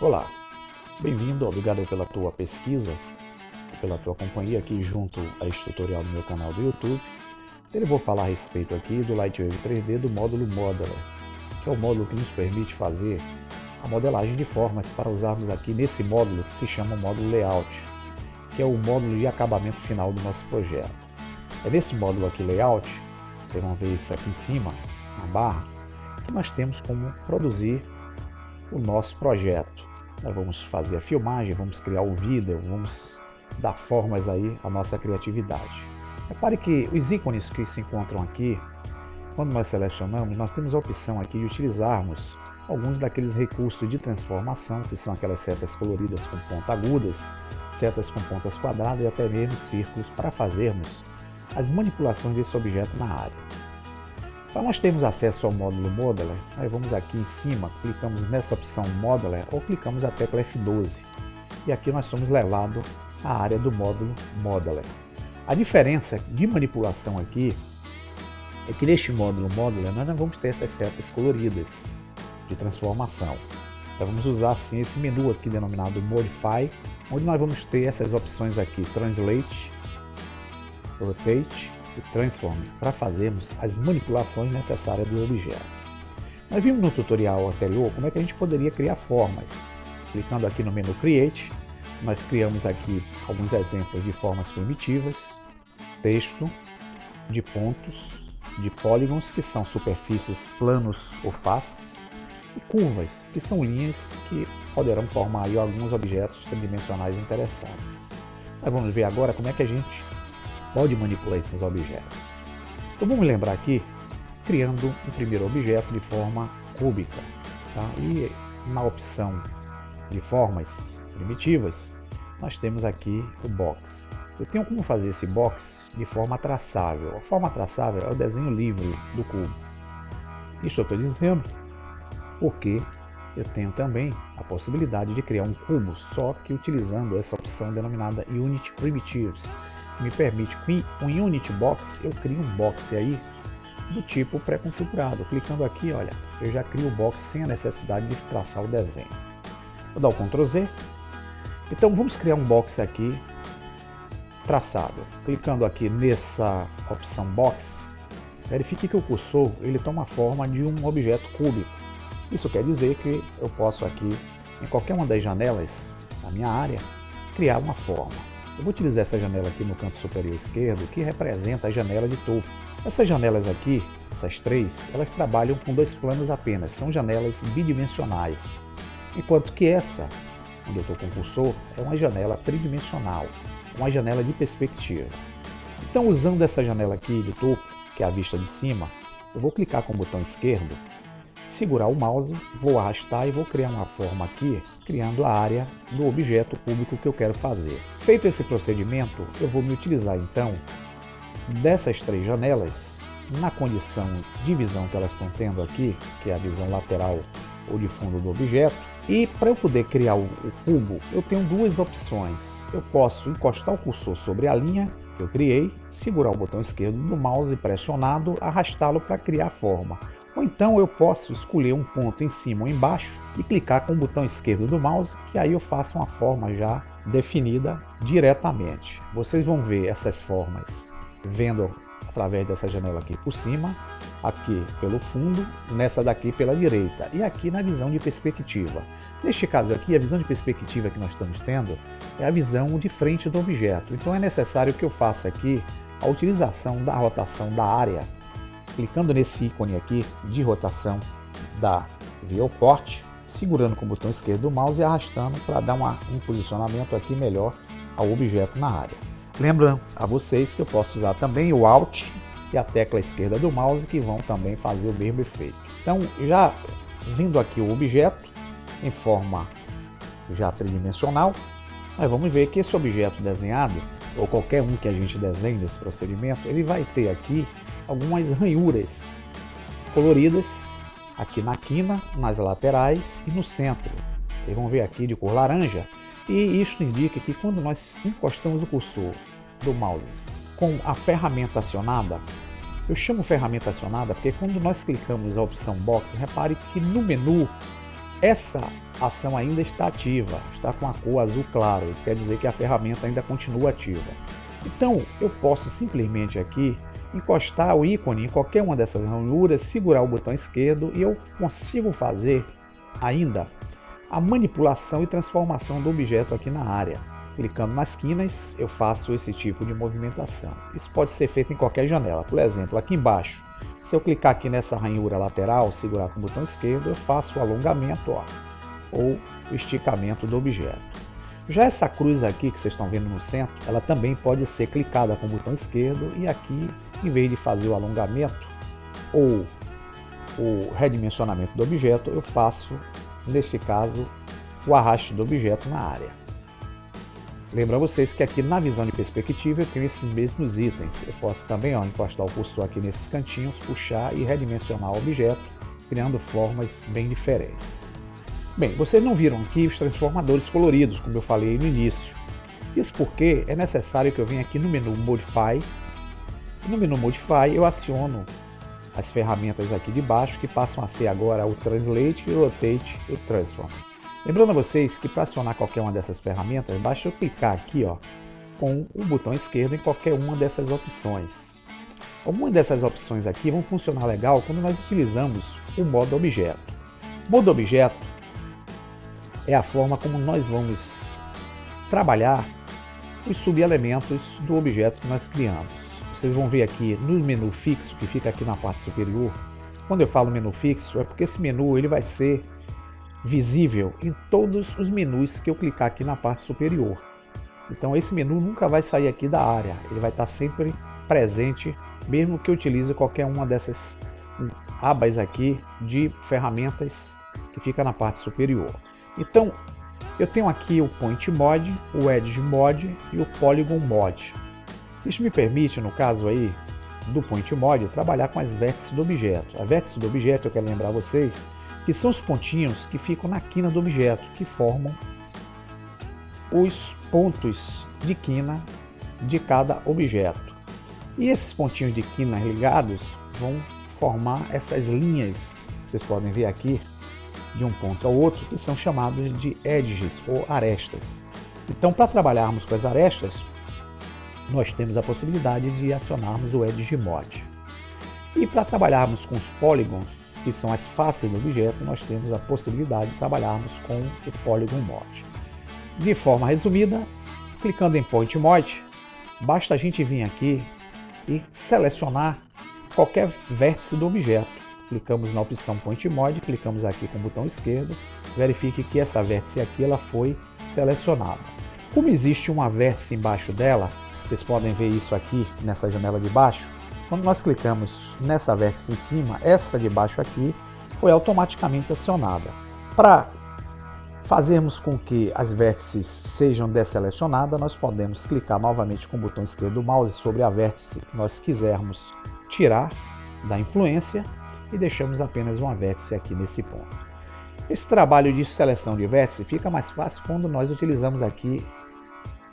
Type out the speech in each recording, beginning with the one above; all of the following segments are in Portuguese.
Olá, bem-vindo, obrigado pela tua pesquisa, pela tua companhia aqui junto a este tutorial no meu canal do YouTube. Eu vou falar a respeito aqui do Lightwave 3D do módulo Modeler, que é o módulo que nos permite fazer a modelagem de formas para usarmos aqui nesse módulo que se chama módulo Layout, que é o módulo de acabamento final do nosso projeto. É nesse módulo aqui Layout, vocês vão ver isso aqui em cima, na barra, que nós temos como produzir o nosso projeto. Nós vamos fazer a filmagem, vamos criar o vídeo, vamos dar formas aí à nossa criatividade. Repare que os ícones que se encontram aqui, quando nós selecionamos, nós temos a opção aqui de utilizarmos alguns daqueles recursos de transformação, que são aquelas setas coloridas com pontas agudas, setas com pontas quadradas e até mesmo círculos para fazermos as manipulações desse objeto na área. Para nós termos acesso ao módulo Modeler, nós vamos aqui em cima, clicamos nessa opção Modeler ou clicamos a tecla F12. E aqui nós somos levados à área do módulo Modeler. A diferença de manipulação aqui é que neste módulo Modeler nós não vamos ter essas setas coloridas de transformação. Então vamos usar assim esse menu aqui denominado Modify, onde nós vamos ter essas opções aqui, Translate, Rotate e Transform, para fazermos as manipulações necessárias do objeto. Nós vimos no tutorial anterior como é que a gente poderia criar formas. Clicando aqui no menu Create, nós criamos aqui alguns exemplos de formas primitivas, texto, de pontos, de polígonos, que são superfícies planos ou faces, e curvas, que são linhas que poderão formar aí alguns objetos tridimensionais interessados. Nós vamos ver agora como é que a gente pode manipular esses objetos. Então vamos lembrar aqui, criando um primeiro objeto de forma cúbica. Tá? E na opção de formas primitivas, nós temos aqui o box. Eu tenho como fazer esse box de forma traçável. A forma traçável é o desenho livre do cubo. Isso eu estou dizendo porque eu tenho também a possibilidade de criar um cubo, só que utilizando essa opção denominada Unity Primitives, que me permite que com o Unity Box eu crio um box aí do tipo pré-configurado. Clicando aqui, olha, eu já crio o box sem a necessidade de traçar o desenho. Vou dar o Ctrl Z. Então vamos criar um box aqui traçável. Clicando aqui nessa opção Box, verifique que o cursor ele toma a forma de um objeto cúbico. Isso quer dizer que eu posso aqui, em qualquer uma das janelas da minha área, criar uma forma. Eu vou utilizar essa janela aqui no canto superior esquerdo, que representa a janela de topo. Essas janelas aqui, essas três, elas trabalham com dois planos apenas, são janelas bidimensionais. Enquanto que essa, onde eu estou com o cursor, é uma janela tridimensional, uma janela de perspectiva. Então, usando essa janela aqui de topo, que é a vista de cima, eu vou clicar com o botão esquerdo, segurar o mouse, vou arrastar e vou criar uma forma aqui, criando a área do objeto cúbico que eu quero fazer. Feito esse procedimento, eu vou me utilizar então dessas três janelas, na condição de visão que elas estão tendo aqui, que é a visão lateral ou de fundo do objeto, e para eu poder criar o cubo, eu tenho duas opções. Eu posso encostar o cursor sobre a linha que eu criei, segurar o botão esquerdo do mouse pressionado, arrastá-lo para criar a forma. Ou então eu posso escolher um ponto em cima ou embaixo e clicar com o botão esquerdo do mouse, que aí eu faço uma forma já definida diretamente. Vocês vão ver essas formas vendo através dessa janela aqui por cima, aqui pelo fundo, nessa daqui pela direita e aqui na visão de perspectiva. Neste caso aqui, a visão de perspectiva que nós estamos tendo é a visão de frente do objeto. Então é necessário que eu faça aqui a utilização da rotação da área, clicando nesse ícone aqui de rotação da Viewport, segurando com o botão esquerdo do mouse e arrastando para dar um posicionamento aqui melhor ao objeto na área. Lembrando a vocês que eu posso usar também o Alt e a tecla esquerda do mouse, que vão também fazer o mesmo efeito. Então, já vindo aqui o objeto em forma já tridimensional, nós vamos ver que esse objeto desenhado, ou qualquer um que a gente desenhe nesse procedimento, ele vai ter aqui algumas ranhuras coloridas aqui na quina, nas laterais e no centro. Vocês vão ver aqui de cor laranja, e isso indica que quando nós encostamos o cursor do mouse com a ferramenta acionada, eu chamo ferramenta acionada porque quando nós clicamos a opção Box, repare que no menu essa a ação ainda está ativa, está com a cor azul claro, quer dizer que a ferramenta ainda continua ativa. Então eu posso simplesmente aqui encostar o ícone em qualquer uma dessas ranhuras, segurar o botão esquerdo e eu consigo fazer ainda a manipulação e transformação do objeto aqui na área. Clicando nas quinas, eu faço esse tipo de movimentação. Isso pode ser feito em qualquer janela. Por exemplo, aqui embaixo, se eu clicar aqui nessa ranhura lateral, segurar com o botão esquerdo, eu faço o alongamento, ó, ou o esticamento do objeto. Já essa cruz aqui que vocês estão vendo no centro, ela também pode ser clicada com o botão esquerdo e aqui, em vez de fazer o alongamento ou o redimensionamento do objeto, eu faço, neste caso, o arraste do objeto na área. Lembra vocês que aqui na visão de perspectiva eu tenho esses mesmos itens. Eu posso também encostar o cursor aqui nesses cantinhos, puxar e redimensionar o objeto, criando formas bem diferentes. Bem, vocês não viram aqui os transformadores coloridos, como eu falei no início. Isso porque é necessário que eu venha aqui no menu Modify. No menu Modify eu aciono as ferramentas aqui de baixo, que passam a ser agora o Translate, o Rotate e o Transform. Lembrando a vocês que para acionar qualquer uma dessas ferramentas, basta eu clicar aqui, ó, com o botão esquerdo em qualquer uma dessas opções. Algumas dessas opções aqui vão funcionar legal quando nós utilizamos o modo objeto. Modo objeto é a forma como nós vamos trabalhar os subelementos do objeto que nós criamos. Vocês vão ver aqui no menu fixo, que fica aqui na parte superior. Quando eu falo menu fixo, é porque esse menu ele vai ser visível em todos os menus que eu clicar aqui na parte superior. Então esse menu nunca vai sair aqui da área, ele vai estar sempre presente, mesmo que eu utilize qualquer uma dessas abas aqui de ferramentas que fica na parte superior. Então eu tenho aqui o Point Mode, o Edge Mode e o Polygon Mode. Isso me permite, no caso aí do Point Mode, trabalhar com as vértices do objeto. A vértice do objeto, eu quero lembrar vocês, que são os pontinhos que ficam na quina do objeto, que formam os pontos de quina de cada objeto. E esses pontinhos de quina ligados vão formar essas linhas, que vocês podem ver aqui, de um ponto ao outro, que são chamados de edges ou arestas. Então, para trabalharmos com as arestas, nós temos a possibilidade de acionarmos o Edge Mode. E para trabalharmos com os polygons, que são as faces do objeto, nós temos a possibilidade de trabalharmos com o Polygon Mode. De forma resumida, clicando em Point Mode, basta a gente vir aqui e selecionar qualquer vértice do objeto. Clicamos na opção Point Mode, clicamos aqui com o botão esquerdo, verifique que essa vértice aqui ela foi selecionada. Como existe uma vértice embaixo dela, vocês podem ver isso aqui nessa janela de baixo. Quando nós clicamos nessa vértice em cima, essa de baixo aqui foi automaticamente acionada. Para fazermos com que as vértices sejam desselecionadas, nós podemos clicar novamente com o botão esquerdo do mouse sobre a vértice que nós quisermos tirar da influência e deixamos apenas uma vértice aqui nesse ponto. Esse trabalho de seleção de vértice fica mais fácil quando nós utilizamos aqui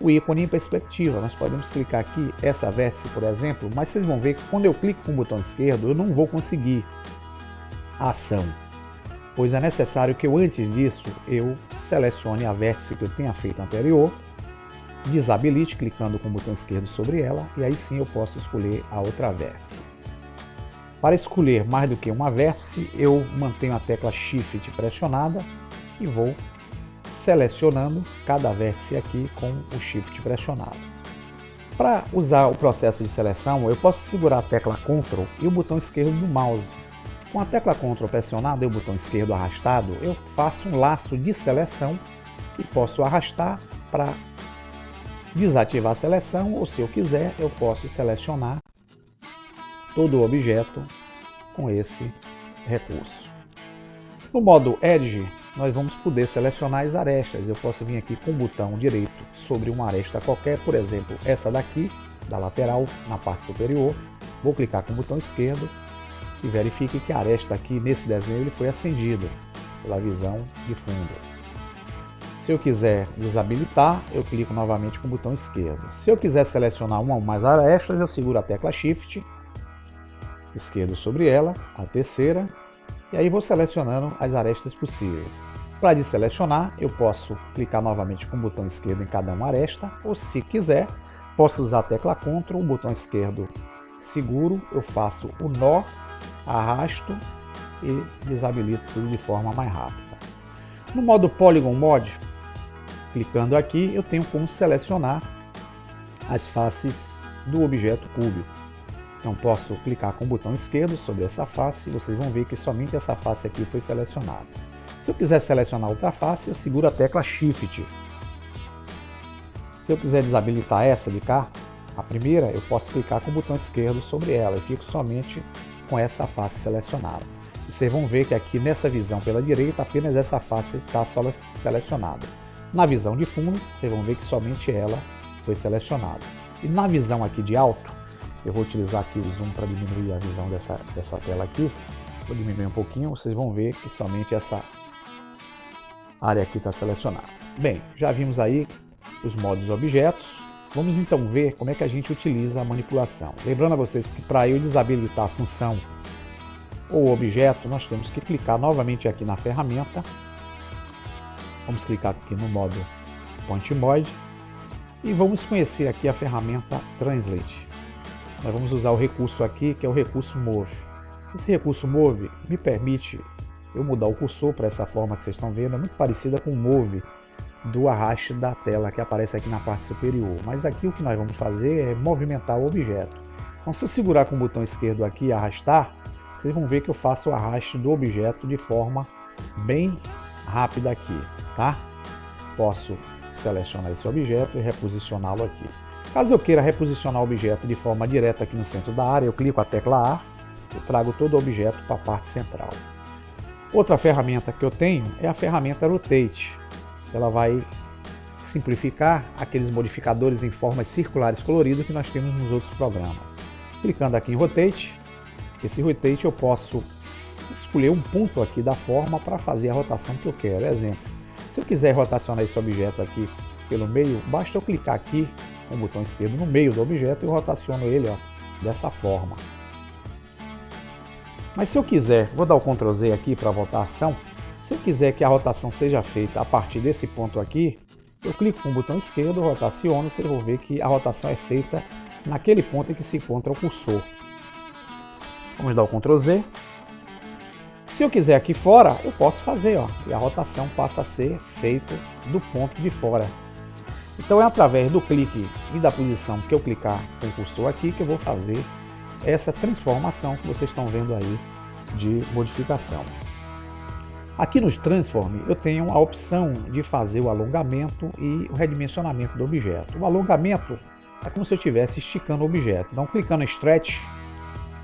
o ícone em perspectiva. Nós podemos clicar aqui, essa vértice por exemplo, mas vocês vão ver que quando eu clico com o botão esquerdo eu não vou conseguir a ação, pois é necessário que eu antes disso eu selecione a vértice que eu tenha feito anterior, desabilite clicando com o botão esquerdo sobre ela e aí sim eu posso escolher a outra vértice. Para escolher mais do que uma vértice eu mantenho a tecla Shift pressionada e vou selecionando cada vértice aqui com o Shift pressionado. Para usar o processo de seleção, eu posso segurar a tecla Ctrl e o botão esquerdo do mouse. Com a tecla Ctrl pressionada e o botão esquerdo arrastado, eu faço um laço de seleção e posso arrastar para desativar a seleção, ou se eu quiser, eu posso selecionar todo o objeto com esse recurso. No modo Edge, nós vamos poder selecionar as arestas. Eu posso vir aqui com o botão direito sobre uma aresta qualquer, por exemplo, essa daqui, da lateral, na parte superior. Vou clicar com o botão esquerdo e verifique que a aresta aqui nesse desenho ele foi acendida pela visão de fundo. Se eu quiser desabilitar, eu clico novamente com o botão esquerdo. Se eu quiser selecionar uma ou mais arestas, eu seguro a tecla Shift, esquerdo sobre ela, a terceira, e aí vou selecionando as arestas possíveis. Para desselecionar, eu posso clicar novamente com o botão esquerdo em cada uma aresta, ou se quiser, posso usar a tecla Ctrl, o botão esquerdo seguro, eu faço o nó, arrasto e desabilito tudo de forma mais rápida. No modo Polygon Mode, clicando aqui, eu tenho como selecionar as faces do objeto cúbico. Então posso clicar com o botão esquerdo sobre essa face e vocês vão ver que somente essa face aqui foi selecionada. Se eu quiser selecionar outra face, eu seguro a tecla Shift. Se eu quiser desabilitar essa de cá, a primeira, eu posso clicar com o botão esquerdo sobre ela e fico somente com essa face selecionada. E vocês vão ver que aqui nessa visão pela direita, apenas essa face está selecionada. Na visão de fundo, vocês vão ver que somente ela foi selecionada. E na visão aqui de alto, eu vou utilizar aqui o zoom para diminuir a visão dessa tela aqui. Vou diminuir um pouquinho, vocês vão ver que somente essa área aqui está selecionada. Bem, já vimos aí os modos objetos. Vamos então ver como é que a gente utiliza a manipulação. Lembrando a vocês que para eu desabilitar a função ou objeto, nós temos que clicar novamente aqui na ferramenta. Vamos clicar aqui no modo Point Mode e vamos conhecer aqui a ferramenta Translate. Nós vamos usar o recurso aqui, que é o recurso Move. Esse recurso Move me permite eu mudar o cursor para essa forma que vocês estão vendo, é muito parecida com o Move do arraste da tela que aparece aqui na parte superior. Mas aqui o que nós vamos fazer é movimentar o objeto. Então se eu segurar com o botão esquerdo aqui e arrastar, vocês vão ver que eu faço o arraste do objeto de forma bem rápida aqui, tá? Posso selecionar esse objeto e reposicioná-lo aqui. Caso eu queira reposicionar o objeto de forma direta aqui no centro da área, eu clico a tecla A e trago todo o objeto para a parte central. Outra ferramenta que eu tenho é a ferramenta Rotate. Ela vai simplificar aqueles modificadores em formas circulares coloridas que nós temos nos outros programas. Clicando aqui em Rotate, esse Rotate eu posso escolher um ponto aqui da forma para fazer a rotação que eu quero. Exemplo, se eu quiser rotacionar esse objeto aqui pelo meio, basta eu clicar aqui com o botão esquerdo no meio do objeto e eu rotaciono ele dessa forma. Mas se eu quiser, vou dar o Ctrl Z aqui para voltar a ação. Se eu quiser que a rotação seja feita a partir desse ponto aqui, eu clico com o botão esquerdo, rotaciono, vocês vão ver que a rotação é feita naquele ponto em que se encontra o cursor. Vamos dar o Ctrl Z. Se eu quiser aqui fora, eu posso fazer, e a rotação passa a ser feita do ponto de fora. Então é através do clique e da posição que eu clicar com o cursor aqui que eu vou fazer essa transformação que vocês estão vendo aí de modificação. Aqui nos Transform eu tenho a opção de fazer o alongamento e o redimensionamento do objeto. O alongamento é como se eu estivesse esticando o objeto. Então clicando em Stretch,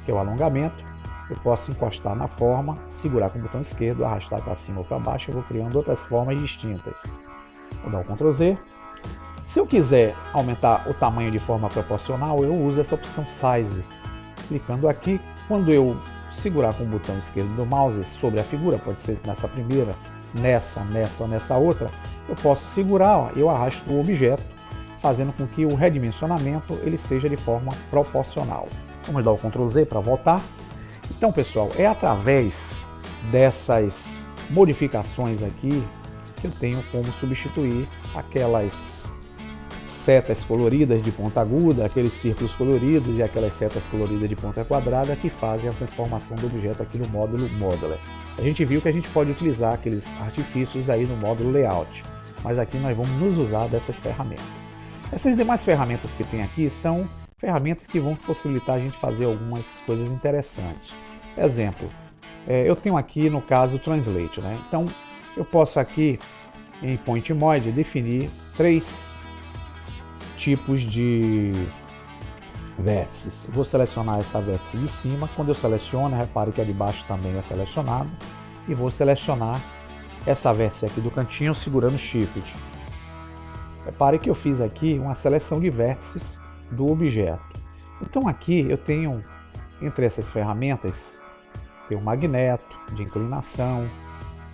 que é o alongamento, eu posso encostar na forma, segurar com o botão esquerdo, arrastar para cima ou para baixo, eu vou criando outras formas distintas. Vou dar o Ctrl Z. Se eu quiser aumentar o tamanho de forma proporcional, eu uso essa opção Size. Clicando aqui, quando eu segurar com o botão esquerdo do mouse sobre a figura, pode ser nessa primeira, nessa ou nessa outra, eu posso segurar, eu arrasto o objeto, fazendo com que o redimensionamento ele seja de forma proporcional. Vamos dar o Ctrl Z para voltar. Então pessoal, é através dessas modificações aqui que eu tenho como substituir aquelas setas coloridas de ponta aguda, aqueles círculos coloridos e aquelas setas coloridas de ponta quadrada que fazem a transformação do objeto aqui no módulo Modeler. A gente viu que a gente pode utilizar aqueles artifícios aí no módulo Layout, mas aqui nós vamos nos usar dessas ferramentas. Essas demais ferramentas que tem aqui são ferramentas que vão possibilitar a gente fazer algumas coisas interessantes. Exemplo, eu tenho aqui no caso o Translate, né? Então eu posso aqui em Point Mode definir 3 tipos de vértices. Vou selecionar essa vértice de cima. Quando eu seleciono, repare que a de baixo também é selecionado. E vou selecionar essa vértice aqui do cantinho segurando Shift. Repare que eu fiz aqui uma seleção de vértices do objeto. Então aqui eu tenho, entre essas ferramentas, tem o magneto de inclinação,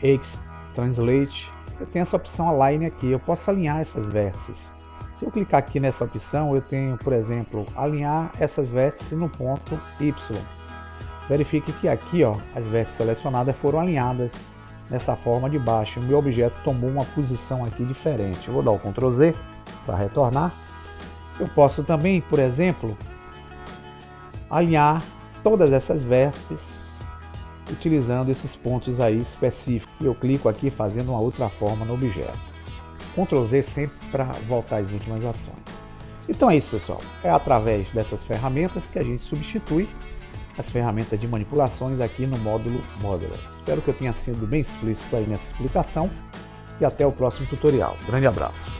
X-Translate. Eu tenho essa opção Align aqui, eu posso alinhar essas vértices. Se eu clicar aqui nessa opção, eu tenho, por exemplo, alinhar essas vértices no ponto Y. Verifique que aqui, as vértices selecionadas foram alinhadas nessa forma de baixo. O meu objeto tomou uma posição aqui diferente. Eu vou dar o Ctrl Z para retornar. Eu posso também, por exemplo, alinhar todas essas vértices utilizando esses pontos aí específicos. Eu clico aqui fazendo uma outra forma no objeto. Ctrl Z sempre para voltar às últimas ações. Então é isso, pessoal. É através dessas ferramentas que a gente substitui as ferramentas de manipulações aqui no módulo Modeler. Espero que eu tenha sido bem explícito aí nessa explicação e até o próximo tutorial. Grande abraço!